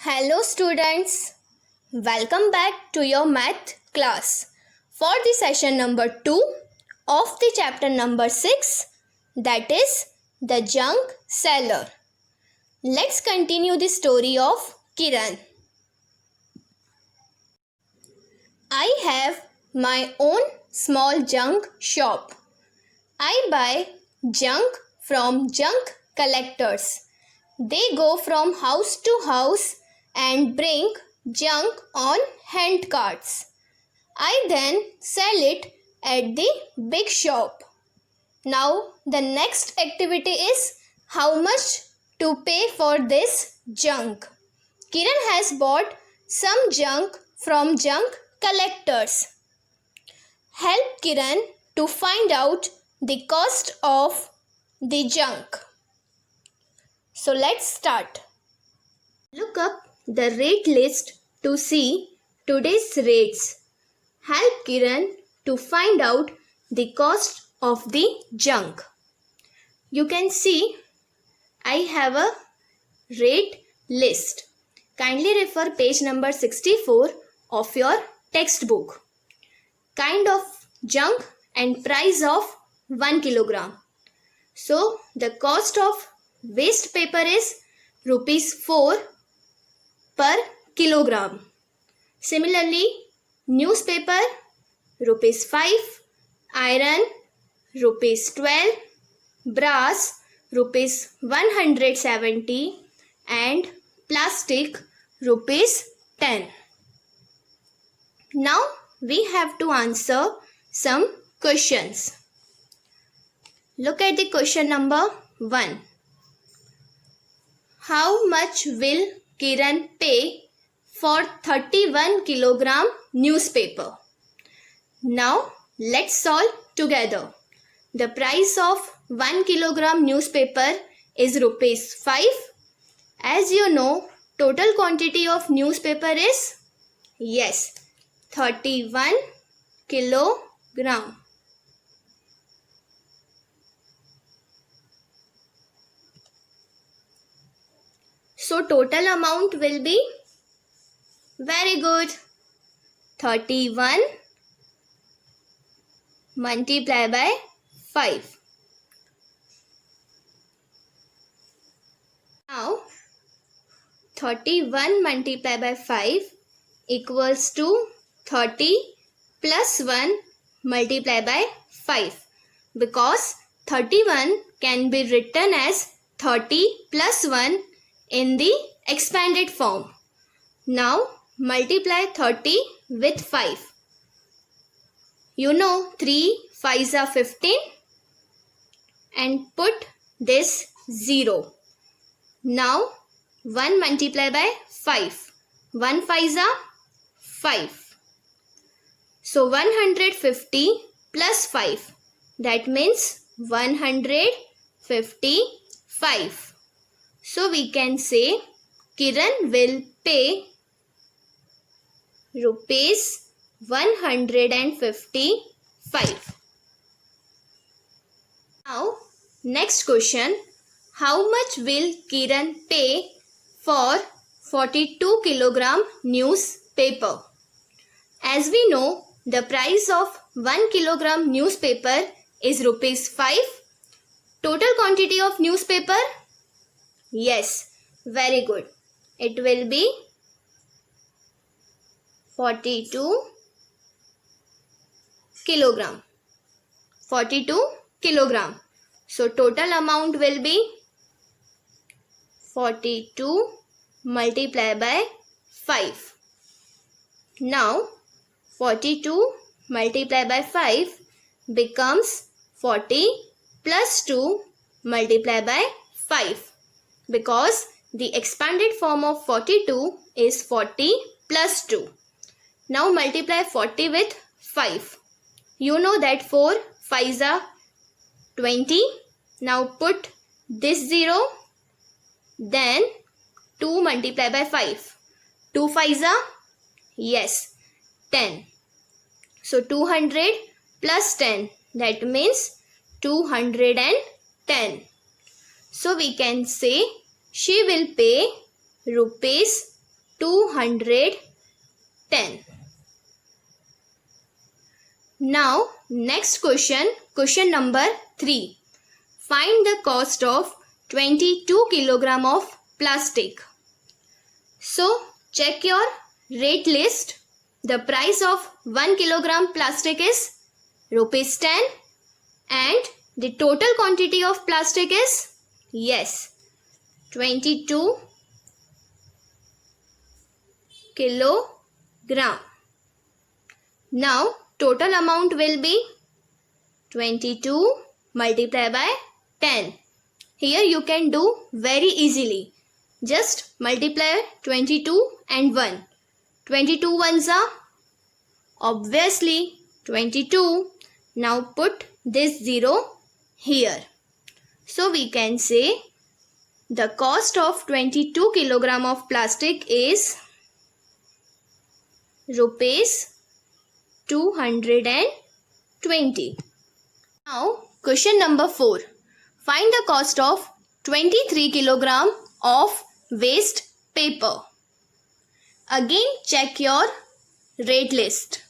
Hello students, welcome back to your math class for the session number 2 of the chapter number 6, that is the junk seller. Let's continue the story of Kiran. I have my own small junk shop. I buy junk from junk collectors. They go from house to house and bring junk on hand carts. I then sell it at the big shop. Now the next activity is how much to pay for this junk. Kiran has bought some junk from junk collectors. Help Kiran to find out the cost of the junk. So let's start. Look up the rate list to see today's rates. Help Kiran to find out the cost of the junk. You can see I have a rate list. Kindly refer page number 64 of your textbook. Kind of junk and price of 1 kilogram. So the cost of waste paper is rupees 4 per kilogram. Similarly, newspaper rupees 5, iron rupees 12, brass rupees 170 and plastic rupees 10. Now we have to answer some questions. Look at the question number 1. How much will Kiran pay for 31 kilogram newspaper? Now let's solve together. The price of 1 kilogram newspaper is rupees 5. As you know, total quantity of newspaper is 31 kilogram. So total amount will be, very good, 31 multiplied by 5. Now 31 multiplied by 5 equals to 30 plus 1 multiplied by 5, because 31 can be written as 30 plus 1 in the expanded form. Now multiply 30 with 5. You know 3 5s are 15 and put this 0. Now 1 multiply by 5. 1 5s are 5. So 150 plus 5. That means 155. So we can say Kiran will pay rupees 155. Now next question. How much will Kiran pay for 42 kilogram newspaper? As we know, the price of 1 kilogram newspaper is rupees 5. Total quantity of newspaper? Yes, very good. It will be 42 kilogram. 42 kilogram. So total amount will be 42 multiplied by 5. Now 42 multiplied by 5 becomes 40 plus 2 multiplied by 5, because the expanded form of 42 is 40 plus 2. Now multiply 40 with 5. You know that 4 5s are 20. Now put this 0. Then 2 multiplied by 5. 2 5s are, 10. So 200 plus 10. That means 210. So we can say she will pay rupees 210. Now next question, question number 3. Find the cost of 22 kilogram of plastic. So check your rate list. The price of 1 kilogram plastic is rupees 10 and the total quantity of plastic is, yes, 22 kilogram. Now total amount will be 22 multiplied by 10. Here you can do very easily. Just multiply 22 and 1. 22 ones are obviously 22. Now put this 0 here. So we can say the cost of 22 kilogram of plastic is rupees 220. Now question number 4. Find the cost of 23 kilogram of waste paper. Again check your rate list.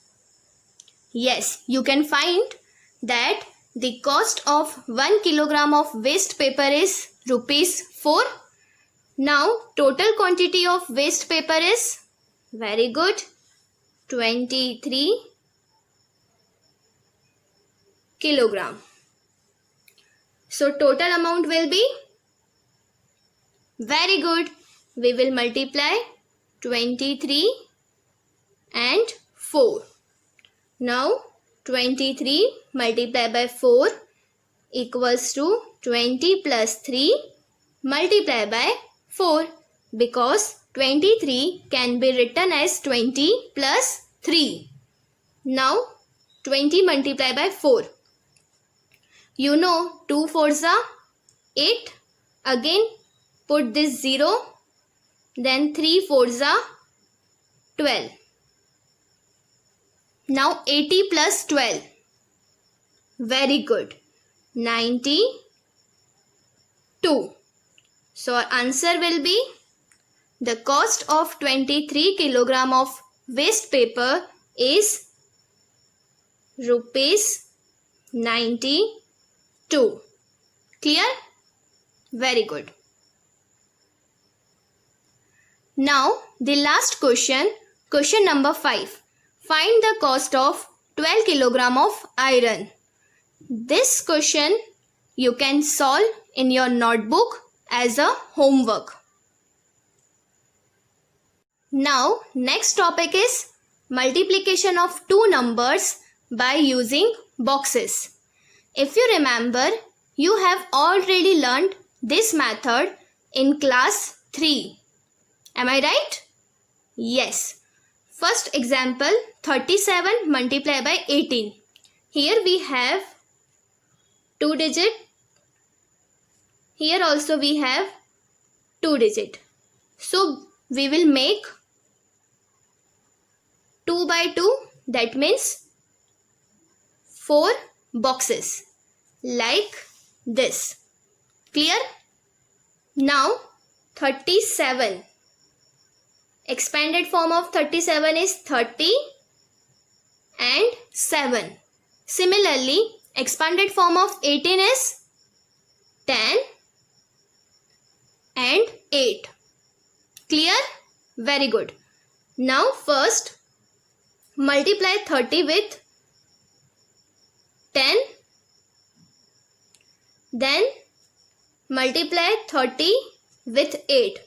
Yes, you can find that the cost of 1 kilogram of waste paper is rupees 4. Now total quantity of waste paper is, very good, 23 kilogram. So total amount will be, very good, we will multiply 23 and 4. Now 23 multiplied by 4 equals to 20 plus 3 multiplied by 4, because 23 can be written as 20 plus 3. Now 20 multiplied by 4. You know 2 4s are 8. Again put this 0. Then 3 4s are 12. Now 80 plus 12. Very good. 92. So our answer will be, the cost of 23 kilogram of waste paper is rupees 92. Clear? Very good. Now the last question, question number 5. Find the cost of 12 kilogram of iron. This question you can solve in your notebook as a homework. Now next topic is multiplication of two numbers by using boxes. If you remember, you have already learned this method in class 3. Am I right? Yes. First example, 37 multiplied by 18. Here we have 2 digit. Here also we have 2 digit. So we will make 2 by 2, that means 4 boxes like this. Clear? Now 37. Expanded form of 37 is 30 and 7. Similarly, expanded form of 18 is 10 and 8. Clear? Very good. Now first multiply 30 with 10. Then multiply 30 with 8.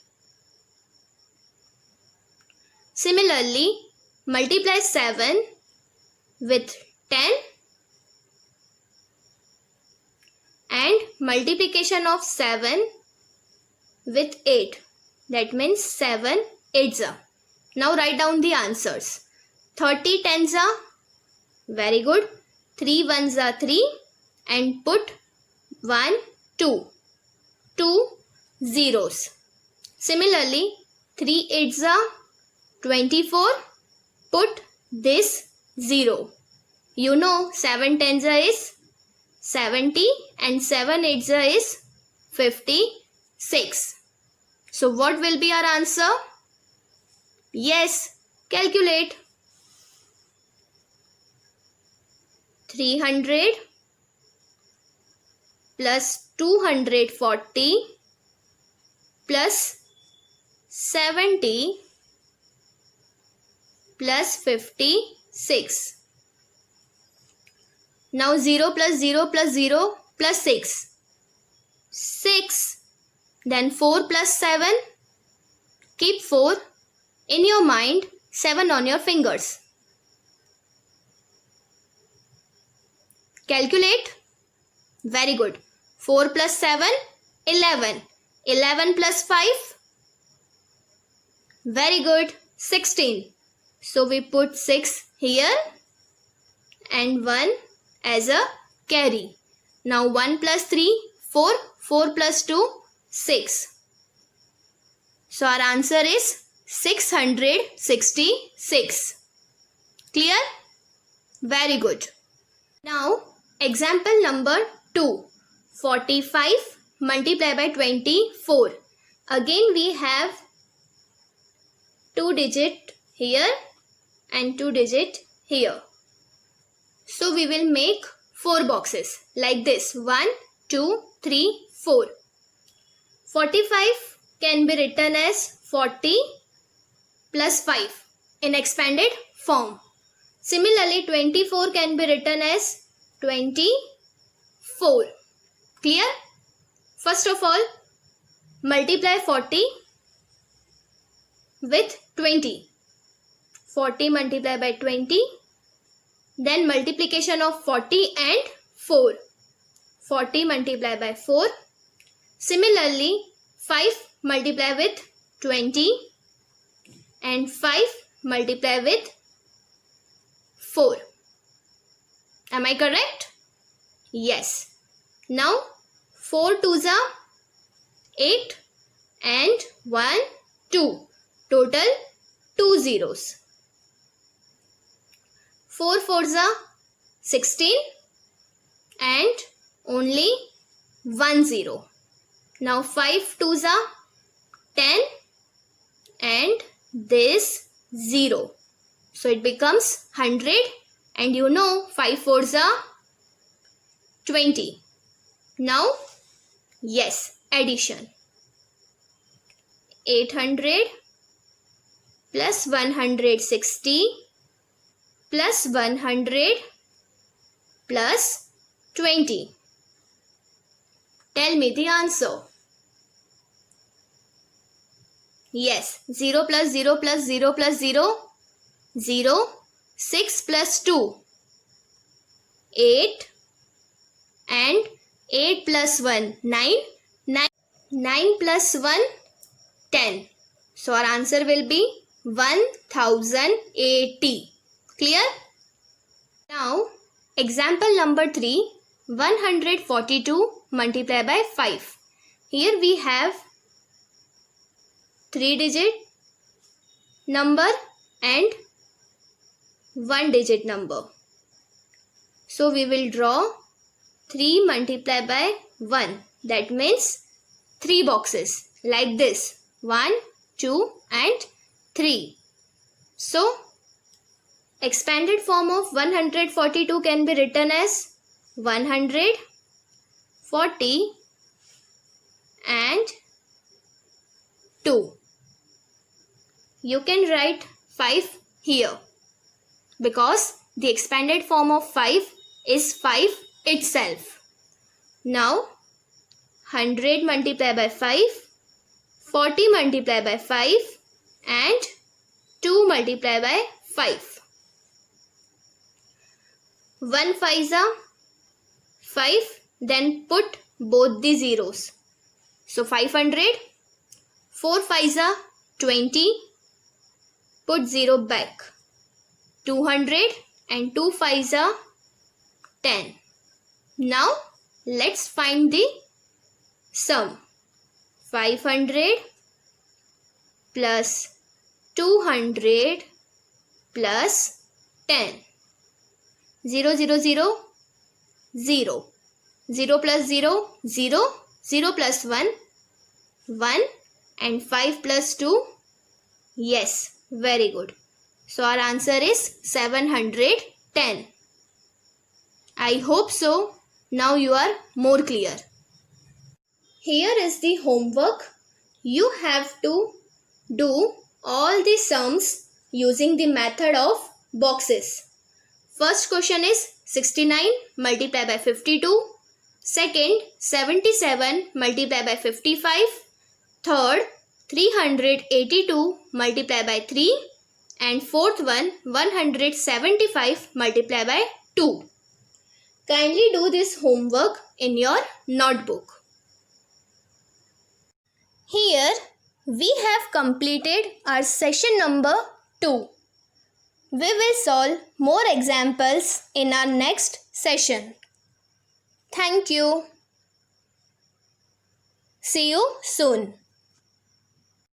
Similarly, multiply 7 with 10 and multiplication of 7 with 8. That means 7 8s are. Now write down the answers. 30 10s are, very good. 3 1s are 3 and put 1 2. 2 zeros. Similarly, 3 8s are 24. Put this 0. You know 7 10s are is 70 and 7 8s are is 56. So what will be our answer? Yes, calculate. 300 plus 240 plus 70 plus 56. Now 0 plus 0 plus 0 plus 6. 6. Then 4 plus 7. Keep 4 in your mind, 7 on your fingers. Calculate. Very good. 4 plus 7, 11. 11 plus 5. Very good. 16. So we put 6 here and 1 as a carry. Now 1 plus 3, 4. 4 plus 2, 6. So our answer is 666. Clear? Very good. Now example number 2. 45 multiplied by 24. Again we have 2 digit here and 2 digit here. So we will make 4 boxes like this. 1, 2, 3, 4. 45 can be written as 40 plus 5 in expanded form. Similarly, 24 can be written as 24. Clear? First of all, multiply 40 with 20. 40 multiplied by 20. Then multiplication of 40 and 4. 40 multiplied by 4. Similarly, 5 multiply with 20 and 5 multiply with 4. Am I correct? Yes. Now 4 twos are 8 and 1 2. Total 2 zeros. 4 fours are 16 and only 1 0. Now 5 twos are 10 and this 0. So it becomes 100 and you know 5 fours are 20. Now yes, addition. 800 plus 160 plus 100 plus 20. Tell me the answer. Yes, 0 plus 0 plus 0 plus 0, 0, 6 plus 2, 8 and 8 plus 1, 9, 9 plus 1, 10. So our answer will be 1080. Clear? Now, example number 3, 142 multiplied by 5. Here we have 3 digit number and 1 digit number. So we will draw 3 multiplied by 1. That means 3 boxes like this. 1, 2 and 3. So expanded form of 142 can be written as 140 and 2. You can write 5 here because the expanded form of 5 is 5 itself. Now 100 multiplied by 5, 40 multiplied by 5 and 2 multiplied by 5. 1 5s are 5, then put both the zeros. So 500, 4 5s are 20, put 0 back. 200 and 2 5s are 10. Now let's find the sum. 500 plus 200 plus 10. 0 0 0 0. 0 plus 0 0. 0 plus 1 1 and 5 plus 2 Yes, very good. So our answer is 710. I hope so. Now you are more clear. Here is the homework. You have to do all the sums using the method of boxes. First question is 69 multiplied by 52. Second, 77 multiplied by 55. Third, 382 multiplied by 3. And fourth one, 175 multiplied by 2. Kindly do this homework in your notebook. Here we have completed our session number 2. We will solve more examples in our next session. Thank you. See you soon.